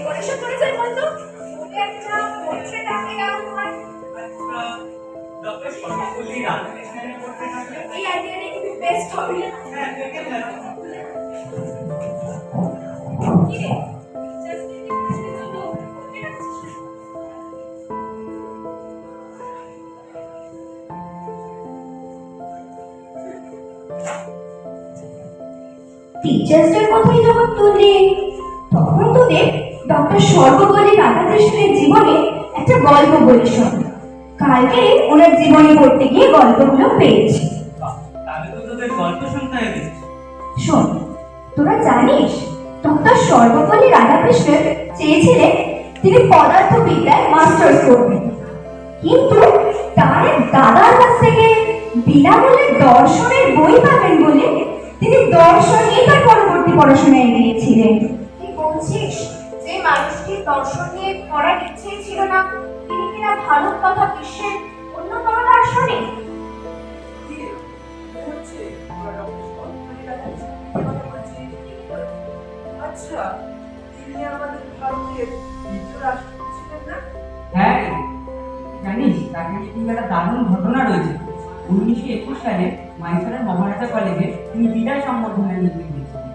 Decoration করে যাই বলতো ওকে একটা পোর্ট্রেট আঁকে কেমন হয়? ডক্টর সর্বপল্লী রাধাকৃষ্ণনের পোর্ট্রেট আঁকলে এই আইডিয়াটা কিন্তু বেস্ট হবে। হ্যাঁ দেখে ফেলো। কি রে জাস্ট ডেকোরেশনের জন্য পোর্ট্রেট আঁকছিস? টিচার্স ডের কথাই যখন তুললি তখন তোদের ডক্টর সর্বপল্লী রাধাকৃষ্ণনের জীবনে একটা গল্প বলি শোন। কালকে ওনার জীবনী পড়তে গিয়ে গল্পগুলো পেয়েছি। তাহলে তো তোদের গল্প শুনতে হবে। শোন, তোরা জানিস ডক্টর সর্বপল্লী রাধাকৃষ্ণন চেয়েছিলেন তিনি পদার্থবিদ্যায় মাস্টার্স করবেন, কিন্তু তার দাদার কাছ থেকে বিনামূল্যে দর্শনের বই পাবেন বলে তিনি দর্শন নিয়ে তার পরবর্তী পড়াশোনায় এগিয়েছিলেন। কি বলছিস? যে মানুষটির দর্শন নিয়ে পড়ার ইচ্ছেই ছিল না, তিনি কিনা ভারত তথা বিশ্বের অন্যতম দার্শনিক? আচ্ছা, তিনি আমাদের ভারতের দ্বিতীয় রাষ্ট্রপতি ছিলেন না? হ্যাঁ, জানিস তাকে নিয়ে কিন্তু একটা দারুণ ঘটনা রয়েছে। 1921 সালে মাইসোরের মহারাজা কলেজে তিনি বিদায় সম্বর্ধনা নিতে গিয়েছিলেন।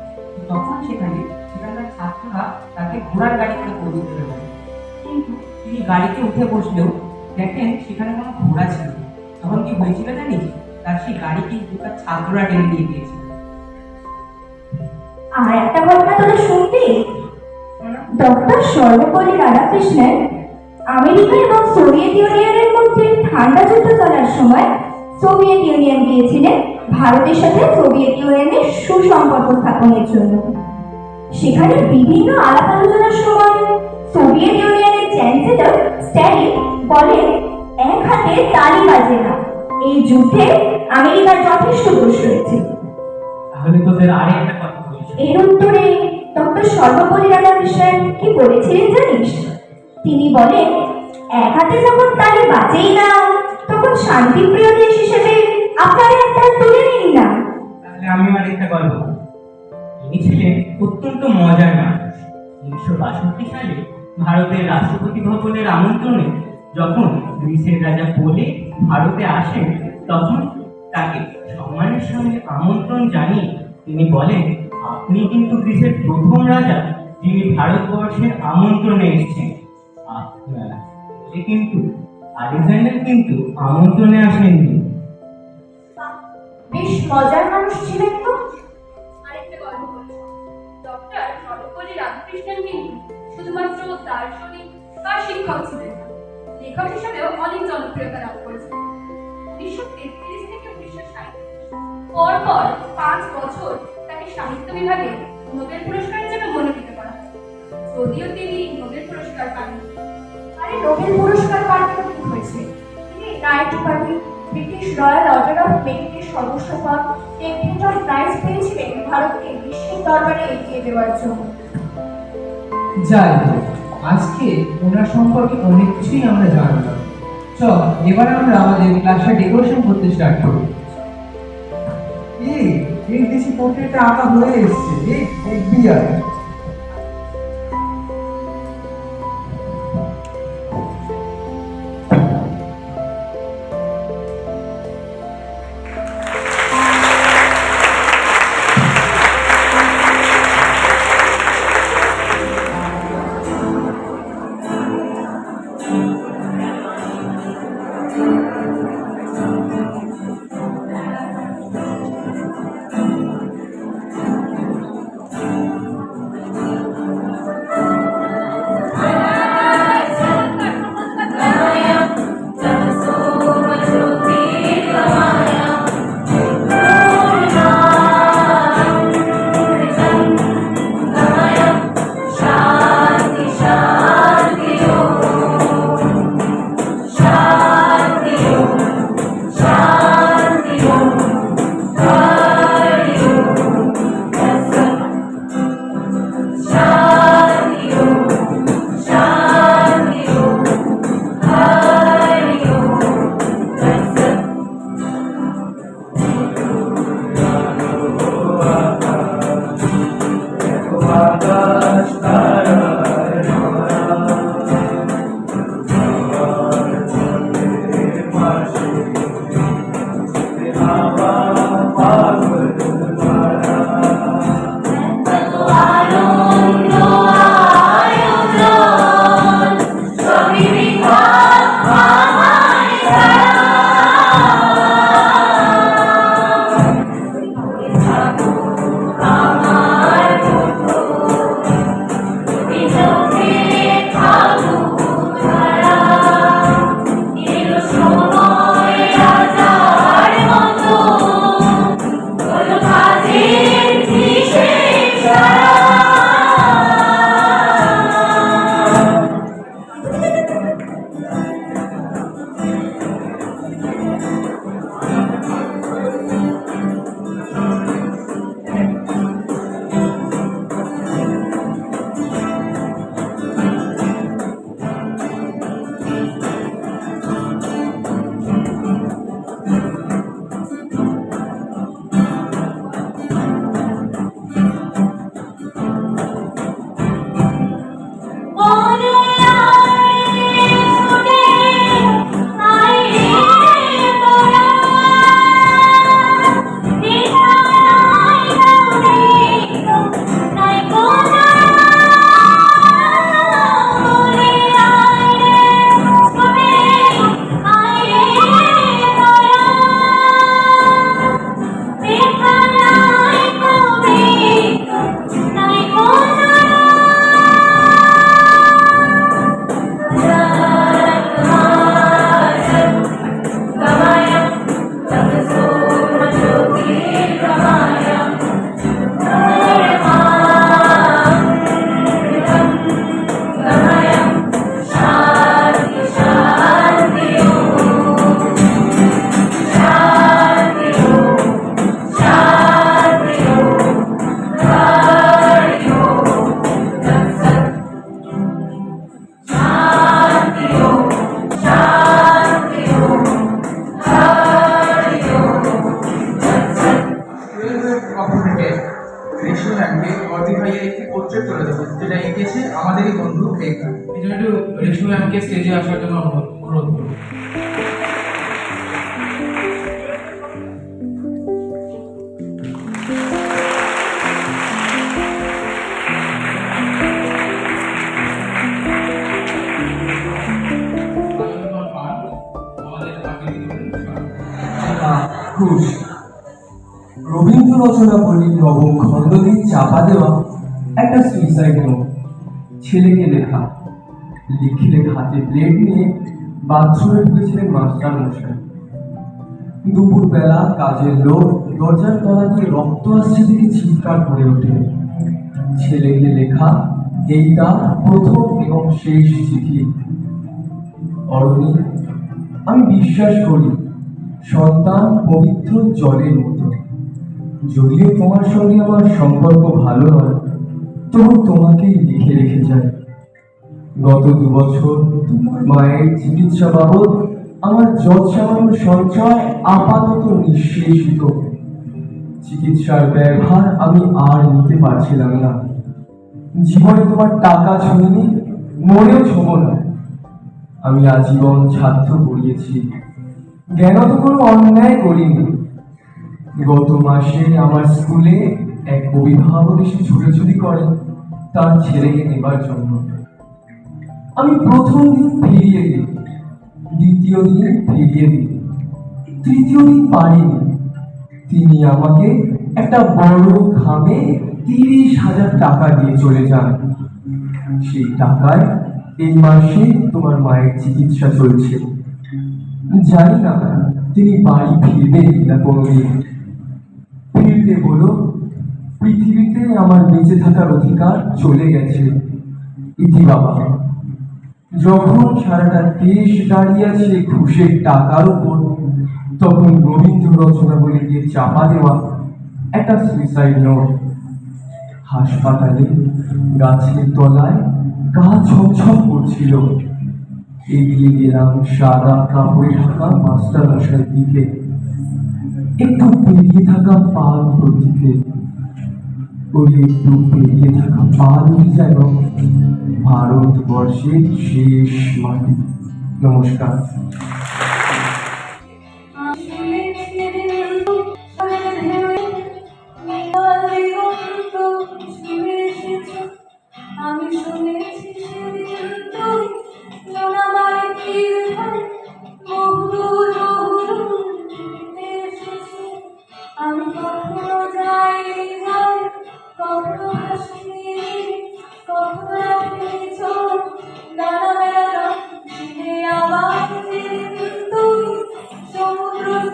তখন সেখানকার ছাত্ররা তাকে ঘোড়ার গাড়ি করে পৌঁছে দিতে বলে, কিন্তু তিনি গাড়িতে উঠে বসলেও দেখেন সেখানে কোনো ঘোড়া ছিল না। তখন কি হয়েছিল জানিস? তার সেই গাড়ি কিন্তু তার ছাত্ররা টেনে নিয়ে গিয়েছিল। আর একটা ঘটনা তোরা শুনবি? ডক্টর সর্বপল্লী রাধাকৃষ্ণন আমেরিকা এবং সোভিয়েত ইউনিয়নের মধ্যে ঠান্ডা যুদ্ধ চলার সময় সোভিয়েত ইউনিয়ন গিয়েছিলেন ভারতের সাথে সোভিয়েত ইউনিয়নের সুসম্পর্ক স্থাপনের জন্য। সেখানে বিভিন্ন আলাপ আলোচনার সময় সোভিয়েত ইউনিয়নের চ্যান্সেলর স্ট্যালিন বলেন, এক হাতে তালি বাজে না, এই যুদ্ধে আমেরিকার যথেষ্ট দোষ রয়েছে। তাহলে তোদের আরে একটা কথা বলিস। এর উত্তরে ডক্টর সর্বপল্লী রাধাকৃষ্ণন কি বলেছিলেন জানিস? তিনি বলেন, এক হাতে যখন তালি বাজেই না, তখন শান্তিপ্রিয় দেশ হিসেবে আপনারা একটা তুলে নিন না। তাহলে আমি আর একটা গল্প বলি। ইনি ছিলেন অত্যন্ত মজার মানুষ। 1962 সালে ভারতের রাষ্ট্রপতি ভবনের আমন্ত্রণে যখন গ্রিসের রাজা পোলে ভারতে আসেন, তখন তাকে সম্মানের সঙ্গে আমন্ত্রণ জানিয়ে তিনি বলেন, আপনি কিন্তু গ্রিসের প্রথম রাজা যিনি ভারতবর্ষের আমন্ত্রণে এসেছেন। আপনারা কিন্তু আলেকজান্ডার কিন্তু আমন্ত্রণে আসেননি। বেশ মজার মানুষ ছিলেন তো। আরেকটা গল্প বলি। ডক্টর সর্বপল্লী রাধাকৃষ্ণন কিন্তু শুধুমাত্র দার্শনিক বা শিক্ষক ছিলেন না, লেখক হিসেবেও অনেক জনপ্রিয়তা লাভ করেছেন। 1933 থেকে 1960 পর 5 বছর তাকে সাহিত্য বিভাগে নোবেল পুরস্কারের জন্য মনোনীত করা হয়, যদিও তিনি নোবেল পুরস্কার পাননি। আরে নোবেল পুরস্কার পাওয়ার কি হয়েছে? তিনি নাইট উপাধি, ব্রিটিশ রয়্যাল অর্ডার অফ মেরিটের সদস্য পদ, টেকনিক্যাল প্রাইজ পেয়েছিলেন ভারতকে বিশ্বের দরবারে এগিয়ে দেওয়ার জন্য। যাই হোক, আজকে ওনার সম্পর্কে অনেক কিছুই আমরা জানলাম। চল এবার আমরা আমাদের ক্লাসে ডেকোরেশন করতে স্টার্ট করি। এই দেশি পোর্ট্রেটটা আঁকা হয়ে এসছে, দেখবি আর আমাদেরই বন্ধু মেঘনা। এই জন্য একটু রেশমি ম্যামকে স্টেজে আসার জন্য অনুরোধ করব। ঘোষ রবীন্দ্র রচনা বলি নবম খণ্ডকে চাপা দেওয়া একটা সুইসাইড নোট, ছেলেকে লেখা। লিখলে হাতে প্লেট নিয়ে বাথরুমে ঢুকেছিলেন মাস্টার মশাই। দুপুরবেলা কাজের লোক দরজার তলা দিয়ে রক্ত আসছে দেখে চিৎকার করে ওঠে। ছেলেকে লেখা এই তার প্রথম এবং শেষ চিঠি। অরণি, আমি বিশ্বাস করি সন্তান পবিত্র জলের মতো। যদিও তোমার সঙ্গে আমার সম্পর্ক ভালো নয়, তবু তোমাকেই লিখে রেখে যায়। গত 2 বছর তোমার মায়ের চিকিৎসা বাবদ আমার যৎসামান্য সঞ্চয় আপাতত নিঃশেষিত। চিকিৎসার ব্যবহার আমি আর নিতে পারছিলাম না। জীবনে তোমার টাকা ছুঁইনি, মনেও ছোঁব না। আমি আজীবন ছাত্র পড়িয়েছি, জ্ঞানত কোনো অন্যায় করিনি। গত মাসে আমার স্কুলে এক অভিভাবক এসে ছুটোছুটি করেন তার ছেলেকে নেবার জন্য। আমি প্রথম দিন ফিরিয়ে দিই, দ্বিতীয় দিন ফিরিয়ে দিই, তৃতীয় দিন পারিনি। তিনি আমাকে একটা বড় খামে 30,000 টাকা দিয়ে চলে যান। সেই টাকায় এই মাসে তোমার মায়ের চিকিৎসা চলছে। জানি না তিনি বাড়ি ফিরবেন কিনা কোনোদিন। ফিরলে বলো, পৃথিবীতে আমার বেঁচে থাকার অধিকার চলে গেছে। ইতি বাবা। যখন সারাটা দেশ দাঁড়িয়ে আছে ঘুষের টাকার উপর, তখন রবীন্দ্র রচনা বলে দিয়ে চাপা দেওয়া একটা সুইসাইড নোট। হাসপাতালে গাছের তলায় গা ছমছম করছিল। এগিয়ে গেলাম সাদা কাপড়ে ঢাকা মাস্টার মশাইয়ের দিকে। একটু পেরিয়ে থাকা পাল প্রতীকে, ওই একটু পেরিয়ে থাকা পালই যেন ভারতবর্ষের শেষ মাটি। নমস্কার।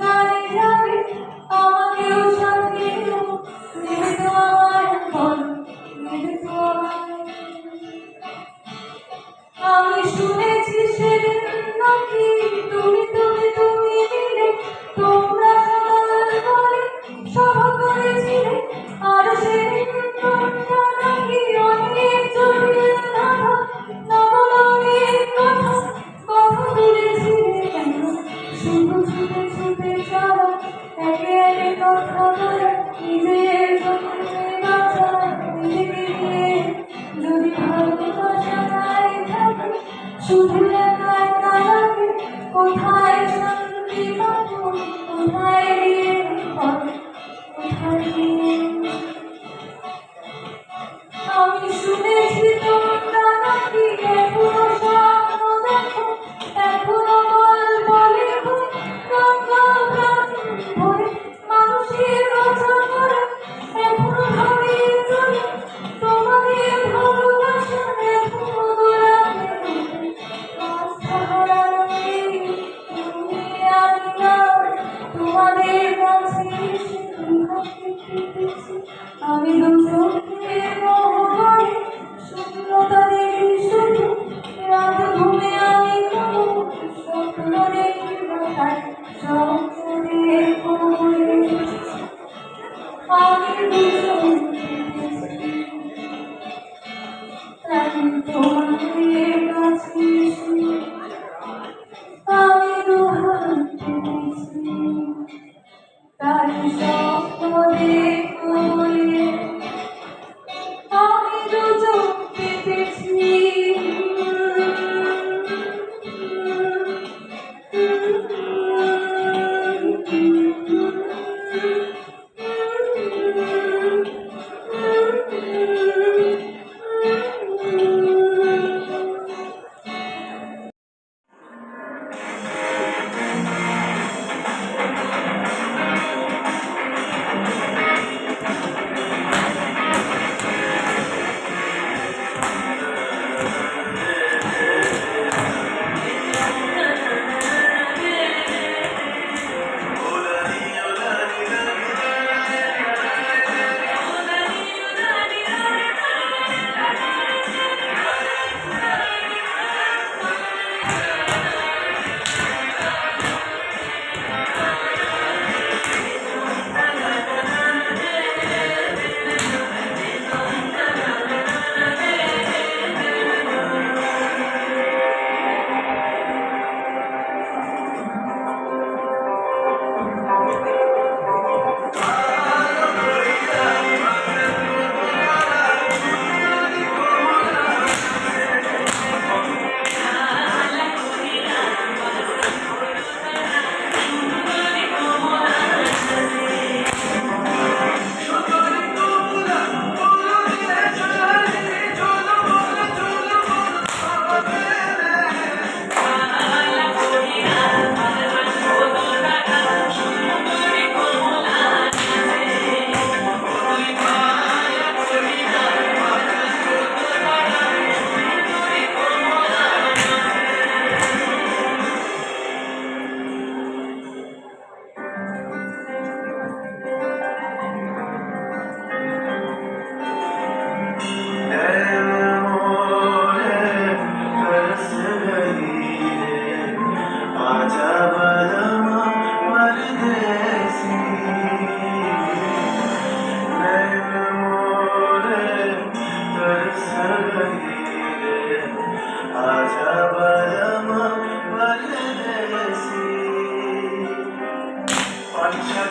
গানে যাবে আমাকেও সাথে নেবে তো আমায় বল নেবে তো আমায় আমি শুনেছি সেদিন নাকি তুমি তুমি তুমি মিলে তোমরা সকাল বলে সভা করেছিলে আর সেদিন তোমরা নাকি অনেক জটিল কথা নবরঙের কথা কথা বলেছিলে কেন শুধু ছুটে ছুটে যাওয়া একে একে কথা বলা নিজের জন্য বাঁচা নিজেকে নিয়ে যদি ভালোবাসা নাই থাকে শুধু একা একা লাগে কোথায় শান্তি পাবো কোথায় গিয়ে পাবো কোথায় গিয়ে আমি শুনেছি তোমরা নাকি এখনো স্বপ্ন দেখো এখনো গল্প লেখো গঙ্গা প্রাণ ভরে মানুষের রচনা করো এখনো ভাবে চলো তোমাদের ভালোবাসা এখনো দোলাতে আস্থা হারানো এই দুনিয়া তোমাদের কাছে এসে দুহাতে পেতেছি আমি দু চোখের মোহরে শূন্যতা দেখি শুধু রাত ঘুমে আমি কোনো স্বপ্ন দেখি না তাই স্বপ্ন দেখো বলে আমি দু চোখে পেতেছি তাই তোমাদের কাছে এসে আমি দুহাত পেতেছি তাই স্বপ্ন দেখো বলে আমি দু চোখ পেতেছি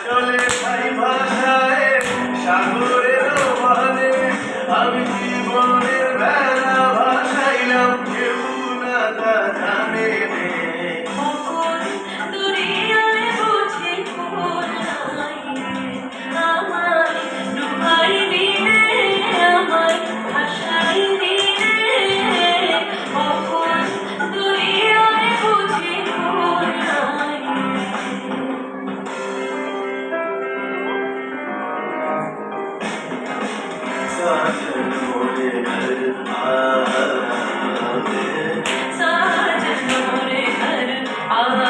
চলে ভাই ভাষায় সাগরের মানে আমি জীবনের বেলা ভাসাইলাম কেউ না তা জানে साजन मोरे घर आवे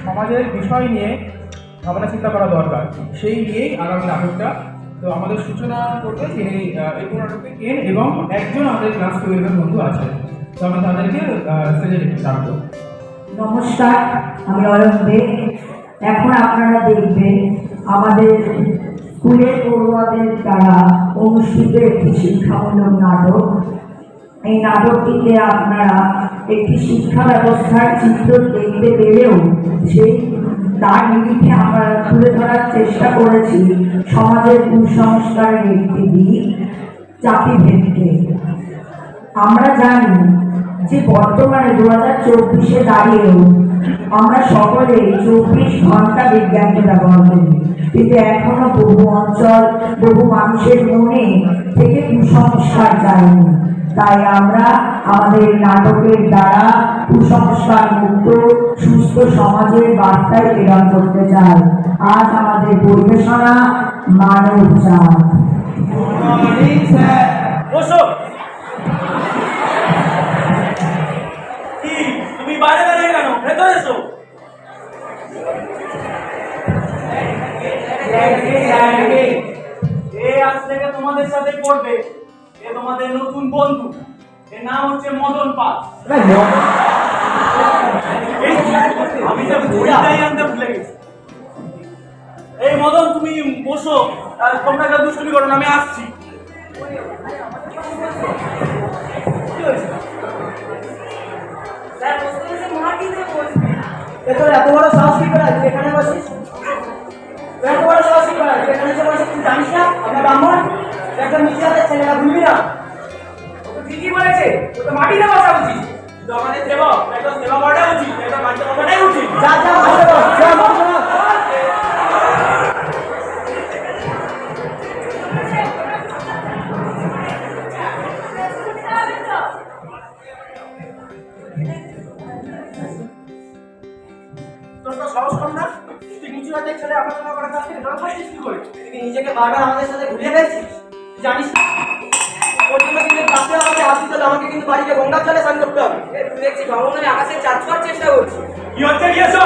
সমাজের বিষয় নিয়ে ভাবনা চিন্তা করা দরকার, সেই নিয়েই আগামী নাটকটা। তো আমাদের সূচনা করবে তিনি এই নাটককে কেন এবং একজন আমাদের ক্লাস 12-এর বন্ধু আছে, তো আমরা তাদেরকে স্টেজে ডাকবো। নমস্কার, আমি অয়ন দে। এখন আপনারা দেখবেন আমাদের স্কুলের পড়ুয়াদের দ্বারা অনুষ্ঠিত একটি শিক্ষামূলক নাটক। এই নাটকটিতে আপনারা একটি শিক্ষা ব্যবস্থার চিত্র দেখতে পেলেও সেই তার নিরিখে আমরা তুলে ধরার চেষ্টা করেছি সমাজের কুসংস্কারের একটি দিক, জাতিভেদকে। আমরা জানি যে বর্তমানে 2024-এ দাঁড়িয়েও আমরা সকলে 24 ঘন্টা বিজ্ঞানকে ব্যবহার করি, কিন্তু এখনো বহু অঞ্চল, বহু মানুষের মনে থেকে কুসংস্কার যায়নি। তাই আমরা আমাদের নাটকের দ্বারা কুসংস্কার মুক্ত সুস্থ সমাজের বার্তায় প্রেরণ করতে চাই। আজ আমাদের পরিবেশনা মানবজাত। বসো। কি তুমি বাইরে দাঁড়িয়ে কেন? ভেতরে এসো। এ আজ থেকে তোমাদের সাথে পড়বে। এ তোমাদের নতুন বন্ধু। এর নাম হচ্ছে মদন পাল। আমি তো পরিচয় আনতে ভুলে গেছি। এই মদন, তুমি বসো। তোমরা কেউ দুষ্টুমি করো না, আমি আসছি। এত বড় সাহস কি করে আছে এখানে বসিস? এত বড় সাহস কি করে আছে এখানে বসে? তুই জানিস না আমরা ব্রাহ্মণ? একটা নিচে হাতের ছেলেরা ভুলবি না। ঠিকই বলেছে, ও তো মাটিতে বসা উচিত। তো আমাদের সেবক, একদম সেবা করাটাই উচিত, একদম মানতে করাটাই উচিত। যা যা বসে বস, যা বসে বস। তোর তো সাহস কম না? তুই নিচু হাতের ছেলে আলোচনা করার কাছ থেকে জল খাইছিস কি করে? তুই নিজেকে বারবার আমাদের সাথে ঘুরিয়ে ফেলছিস, তুই জানিস না? ওর জন্য কিন্তু কাছে আমাকে হাত দিতে হলে আমাকে কিন্তু বাড়িতে গঙ্গার জলে স্নান করতে হবে। তুই দেখছি ভগবানের আকাশে চাঁদ ছোঁয়ার চেষ্টা করছিস। কি হচ্ছে? কি এসো?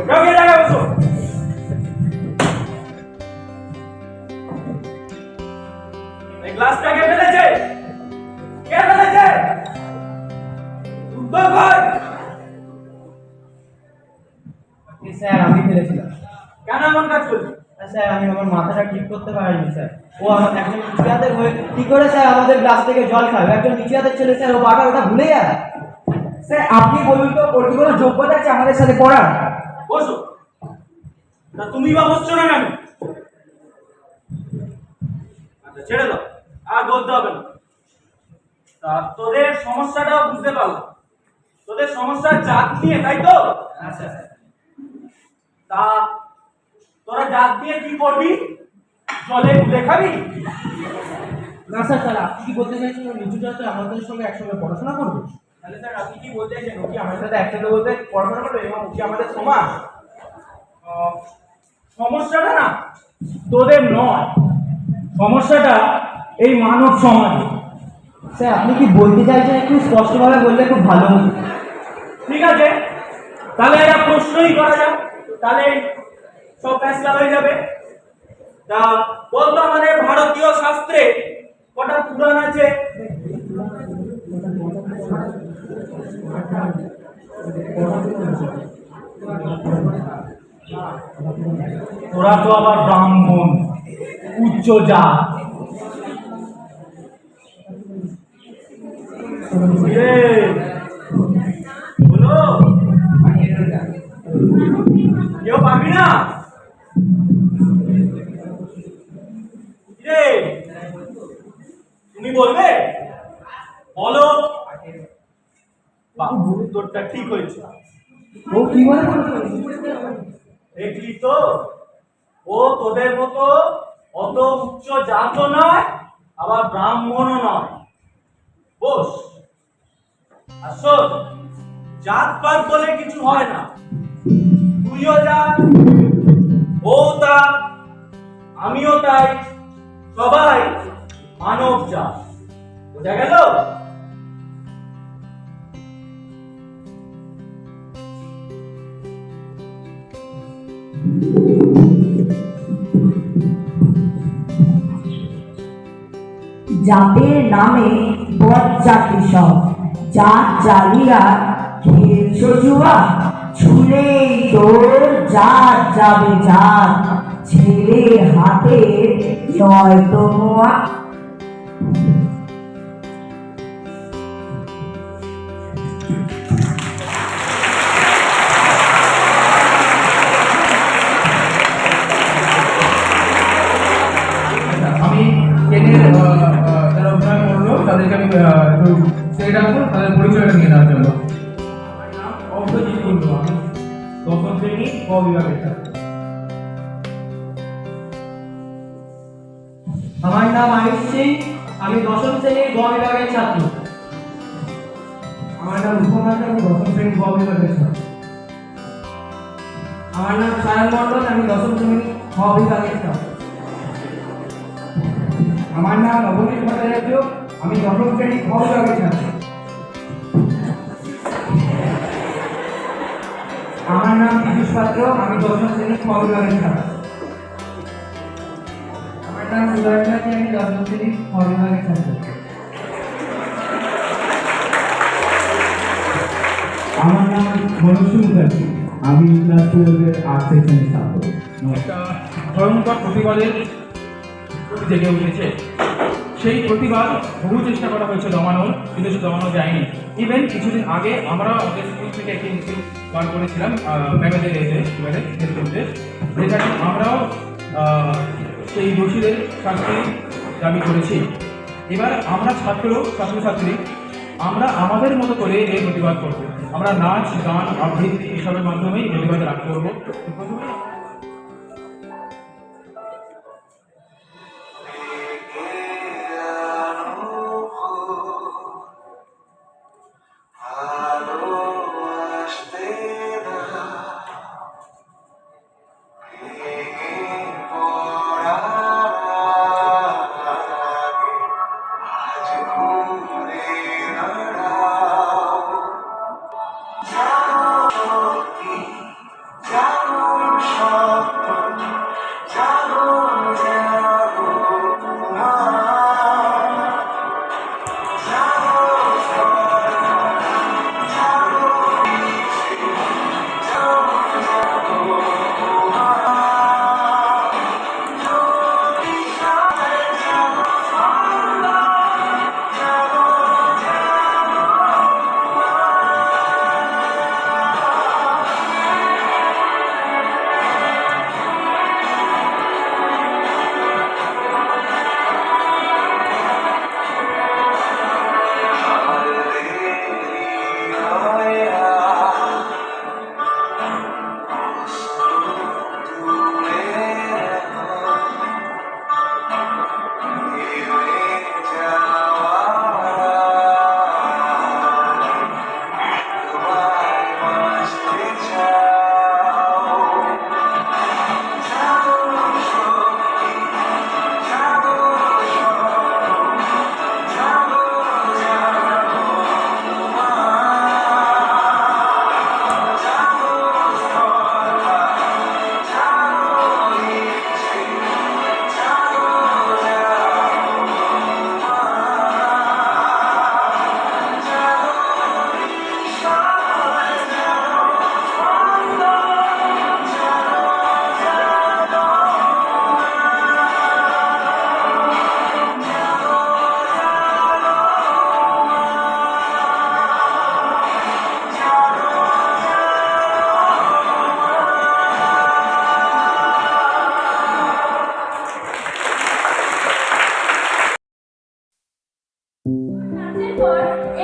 কেউ গিয়ে জায়গায় বসো। এই গ্লাসটা কে ফেলেছে? কে ফেলেছে? উত্তর কর। স্যার আমি ফেলেছিলাম। কেন এমন কাজ করলি? স্যার আমি আমার মাথাটা ঠিক করতে পারিনি স্যার। ও আমার একজন নিচু হাতের হয়ে কি করে স্যার আমাদের গ্লাস থেকে জল খাবে? একজন নিচু হাতের ছেলে স্যার, ও বারবার ওটা ভুলে যায়। স্যার আপনি বলুন তো, ওর কি কোনো যোগ্যতা আছে আমাদের সাথে পড়ার? বসো। না তুমি বা বসছো না কেন? আচ্ছা ছেড়ে দাও, আর বলতে হবে না। তা তোদের সমস্যাটাও বুঝতে পারলাম। তোদের সমস্যা জাত নিয়ে, তাই তো? আচ্ছা। তা তোরা জাত দিয়ে কি করবি? জলে গুলে খাবি? না স্যার, স্যার আপনি কি বলতে চাইছেন নিচু জাতে আমাদের সঙ্গে একসঙ্গে পড়াশোনা করবে? তাহলে স্যার আপনি কি বলতে চাইছেন, ও কি আমাদের সাথে একসাথে বলতে পড়াশোনা করবে এবং ও কি আমাদের সমান? সমস্যাটা না তোদের নয়, সমস্যাটা এই মানব সমাজে। স্যার আপনি কি বলতে চাইছেন একটু স্পষ্টভাবে বললে খুব ভালো হতো। ঠিক আছে, তাহলে একটা প্রশ্নই করা যাক, তাহলে সব ফ্যাসলা হয়ে যাবে। তা বলতো আমাদের ভারতীয় শাস্ত্রে কটা পুরাণ আছে? তোরা তো আবার ব্রাহ্মণ, উচ্চ জাত। বলো, কেউ পারবি না? তুমি বলবে? বলো। উত্তরটা ঠিক হয়েছে। ও কি বলে? দেখলি তো, ও তোদের মতো অত উচ্চ জাত নয়, আবার ব্রাহ্মণও নয়। বস। আসল জাতপাত বলে কিছু হয় না। তুইও জাত, ও তা, আমিও তাই, সবাই মানব জাত। বোঝা গেল? জাতের নামে বজ্জাতি সব, জাত জালিয়া খেলছো জুয়া, ছুলেই তোর জাত যাবে জাত। ছেলের হাতে নয়তো মোয়া। আমি কেনের যারা অভিনয় করলো তাদেরকে আমি একটু ছেড়ে ডাকবো তাদের পরিচয়টা নিয়ে নেওয়ার জন্য। আমার নাম অভ্রজিৎ কুণ্ডু, আমি দশম শ্রেণী ক বিভাগের ছাত্র। আমার নাম আয়ুষ সিং, আমি দশম শ্রেণীর গ বিভাগের ছাত্র। আমার নাম রূপনাথ, আমি দশম শ্রেণী ক বিভাগের ছাত্র। আমার নাম সায়ন মণ্ডল, আমি দশম শ্রেণীর খ বিভাগের ছাত্র। আমার নাম নবনীত ভট্টাচার্য, আমি দশম শ্রেণী খ বিভাগের ছাত্র। আমার নাম পীযুষ পাত্র, আমি দশম শ্রেণীর খ বিভাগের ছাত্র। আমার নাম সুদর্শন, আমি দশম শ্রেণীর খ বিভাগের ছাত্র। আমার নাম মনুষ্য মুখার্জি, আমি ক্লাস 12-এর আর্টস সেকশনের ছাত্র। একটা ভয়ঙ্কর প্রতিবাদের প্রতি জেগে উঠেছে। সেই প্রতিবাদ বহু চেষ্টা করা হয়েছে দমানোর, কিন্তু সে দমানো যায়নি। ইভেন কিছুদিন আগে আমরা আমাদের স্কুল থেকে একটি মিছিল বার করেছিলাম ম্যামেদের এবারে যেখানে আমরাও সেই দোষীদের শাস্তি দাবি করেছি। এবার আমরা ছাত্রছাত্রী আমরা আমাদের মতো করে এই প্রতিবাদ করব। আমরা নাচ, গান, আবৃত্তি এসবের মাধ্যমেই প্রতিবাদ রাখতে করবো। প্রথমে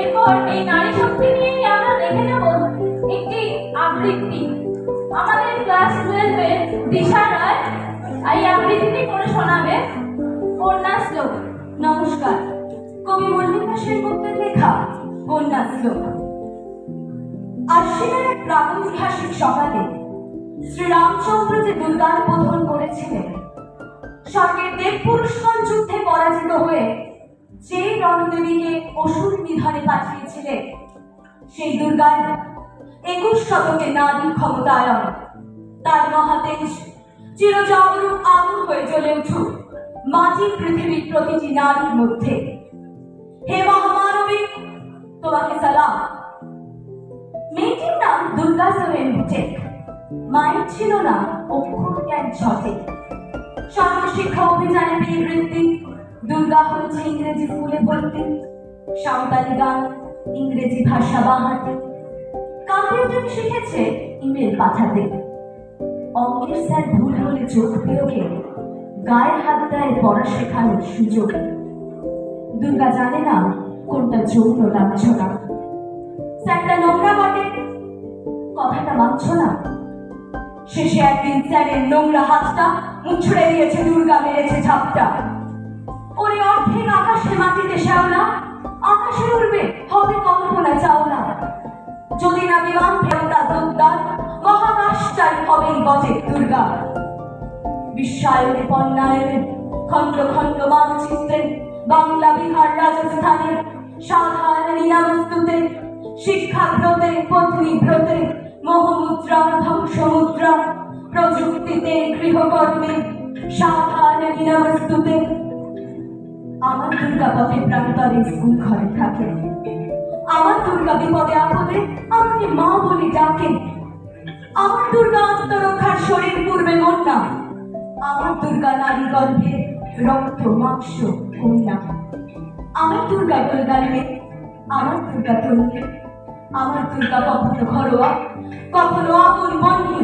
এরপর এই নারী শক্তি নিয়ে আমরা দেখে নেব একটি আবৃত্তি। আমাদের ক্লাস 12-এর দিশা রায় এই আবৃত্তিটি করে শোনাবে কন্যা শ্লোক। নমস্কার, কবি মল্লিকা সেনগুপ্তের লেখা কন্যা শ্লোক। আশ্বিনের এক প্রাগৈতিহাসিক সকালে শ্রীরামচন্দ্র যে দুর্গার বোধন করেছিলেন, স্বর্গের দেবপুরুষগণ যুদ্ধে পরাজিত হয়ে যে রণদেবীকে অসুর নিধনে পাঠিয়েছিলেন, সেই দুর্গার 21 শতকে নারী ক্ষমতায়ন, তার মহাতেজ চিরজাগরুক আগুন হয়ে জ্বলে উঠুক মাটির পৃথিবীর প্রতিটি নারীর মধ্যে। হে মহামানবী, তোমাকে সালাম। মেয়েটির নাম দুর্গা সোরেন বুটেক। মায়ের ছিল না অক্ষর জ্ঞান ছটে। সর্বশিক্ষা অভিযানে পেয়ে বৃত্তি, দুর্গা হয়েছে ইংরেজি স্কুলে ভর্তি। সাঁওতালি গান, ইংরেজি ভাষা বাহাতে, কম্পিউটার শিখেছে ইমেল পাঠাতে। অঙ্কের স্যার ভুল হলে চোখ বিয়োগে গায়ে হাত দেয় পড়া শেখানোর সুযোগে। দুর্গা জানে না কোনটা যৌন লাঞ্ছনা। স্যারটা নোংরা বটে, কথাটা মানছ না। শেষে একদিন স্যারের নোংরা হাতটা মুছড়ে দিয়েছে দুর্গা, মেরেছে ঝাপটা। ওরে অর্ধেক আকাশে মাটিতে শ্যাওলা, আকাশে উড়বে হবে কল্পনা চাওলা। যদি না বিমান ফেরতা দুর্দার, মহাকাশচারী হবেই বটে দুর্গা। বিশ্বায়নে পণ্যায়নে খণ্ড খণ্ড মানচিত্রে, বাংলা বিহার রাজস্থানে সাধারণ নিয়ামস্তুতে, শিক্ষাব্রতে পত্নী ব্রতে, মোহমুদ্রা ধ্বংসমুদ্রা, প্রযুক্তিতে গৃহকর্মে সাধারণ নিয়ামস্তুতে। আমার দুর্গা পথে প্রান্তরে স্কুল ঘরে থাকে। আমার দুর্গা বিপদে আপদে আমাকে মা বলে ডাকে। আমার দুর্গা আত্মরক্ষার শরীর পূর্বে কন্যা। আমার দুর্গা নারী গর্ভে রক্ত মাংস কন্যা। আমার দুর্গা গোলগালে, আমার দুর্গা তরুণে, আমার দুর্গা কখনো ঘরোয়া কখনো আগুন বন্ধু।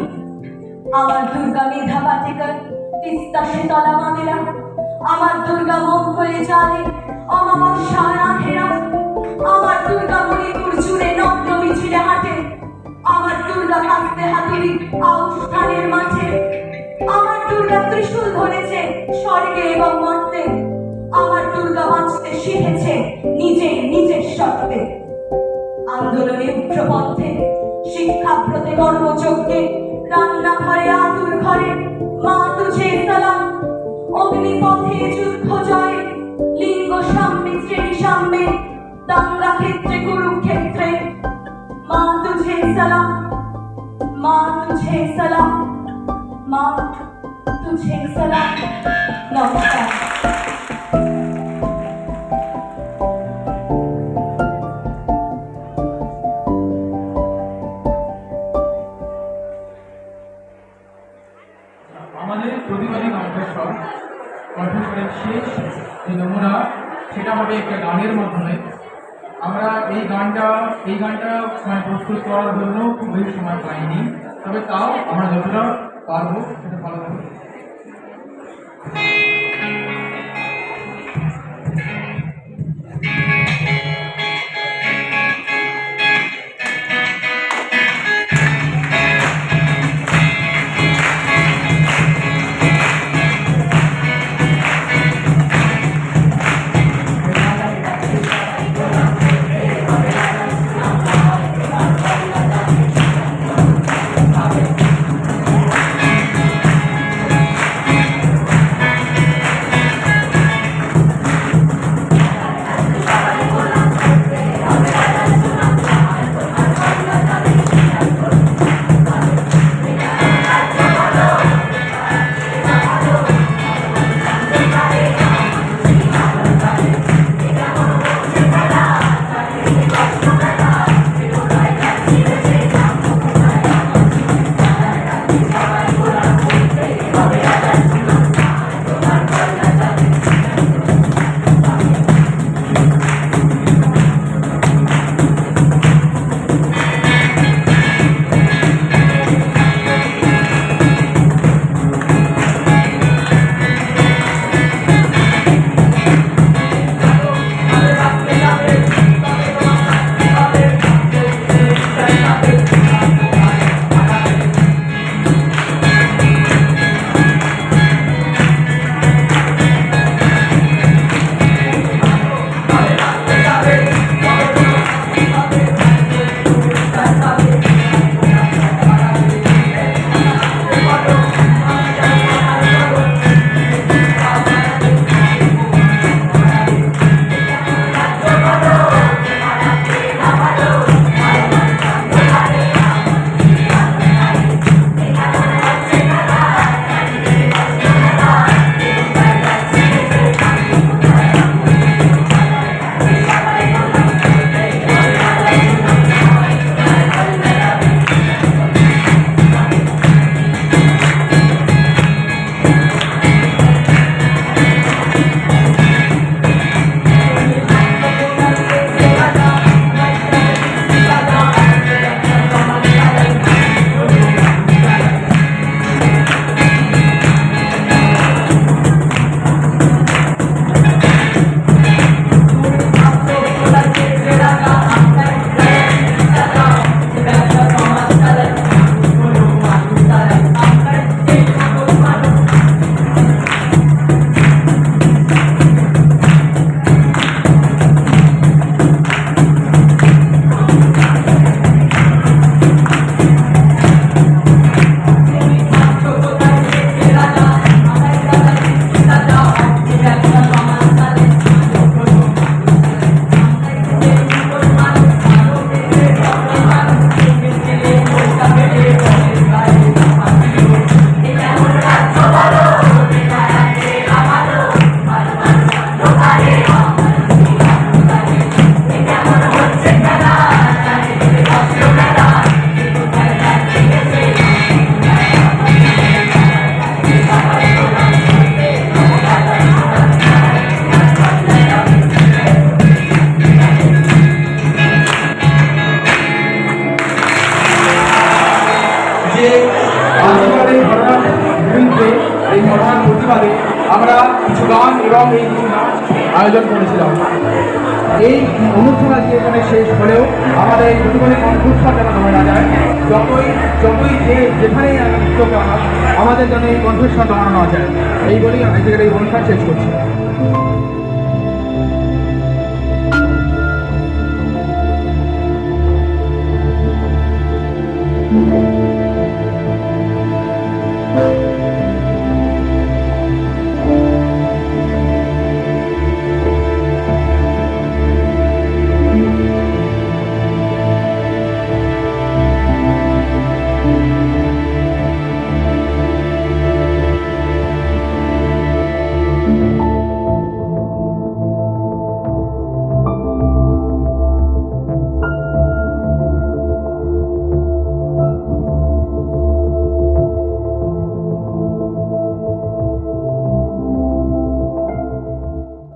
আমার দুর্গা মেধা পাটেকর, তিস্তা শীতলা মামেরা। আমার দুর্গা মন হয়ে জানে অমাবস্যা রাধেরা। আমার দুর্গা মণিপুর জুড়ে নগ্ন মিছিলে হাঁটে। আমার দুর্গা কাঁদতে হাতুড়ি আউস্থানের মাঠে। আমার দুর্গা ত্রিশূল ধরেছে স্বর্গে এবং মর্তে। আমার দুর্গা বাঁচতে শিখেছে নিজে নিজের সত্ত্বে। আন্দোলনে উগ্রপন্থে, শিক্ষাব্রতে কর্মযজ্ঞে, রান্নাঘরে আতুর ঘরে মা তুঝে সালাম। অগ্নিপথে যুদ্ধ জয়ে, লিঙ্গ সাম্যে শ্রেণী সাম্যে, দাঙ্গা ক্ষেত্রে কুরুক্ষেত্রে মা তুঝে সালাম, মা তুঝে সালাম, মা তুঝে সালাম। নমস্কার। আমাদের প্রতিবাদী কণ্ঠস্বর, কণ্ঠস্বরের শেষ যে নমুনা, সেটা হবে একটা গানের মাধ্যমে। আমরা এই গানটা প্রস্তুত করার জন্য খুব বেশি সময় পাইনি, তবে তাও আমরা যতটা পারবো সেটা ভালো হবে। আশীর্বাদে আমরা কিছু গান এবং এই কিছু নাচ আয়োজন করেছিলাম। এই অনুষ্ঠান আজকে এখানে শেষ হলেও আমাদের যতগুলি কণ্ঠস্বর যেন দমে না যায়, যতই যেখানেই নৃত্য করা হয়, আমাদের যেন এই কণ্ঠস্বর দমানো না যায়, এই বলেই আজকের এই অনুষ্ঠান শেষ করছি। Thank you.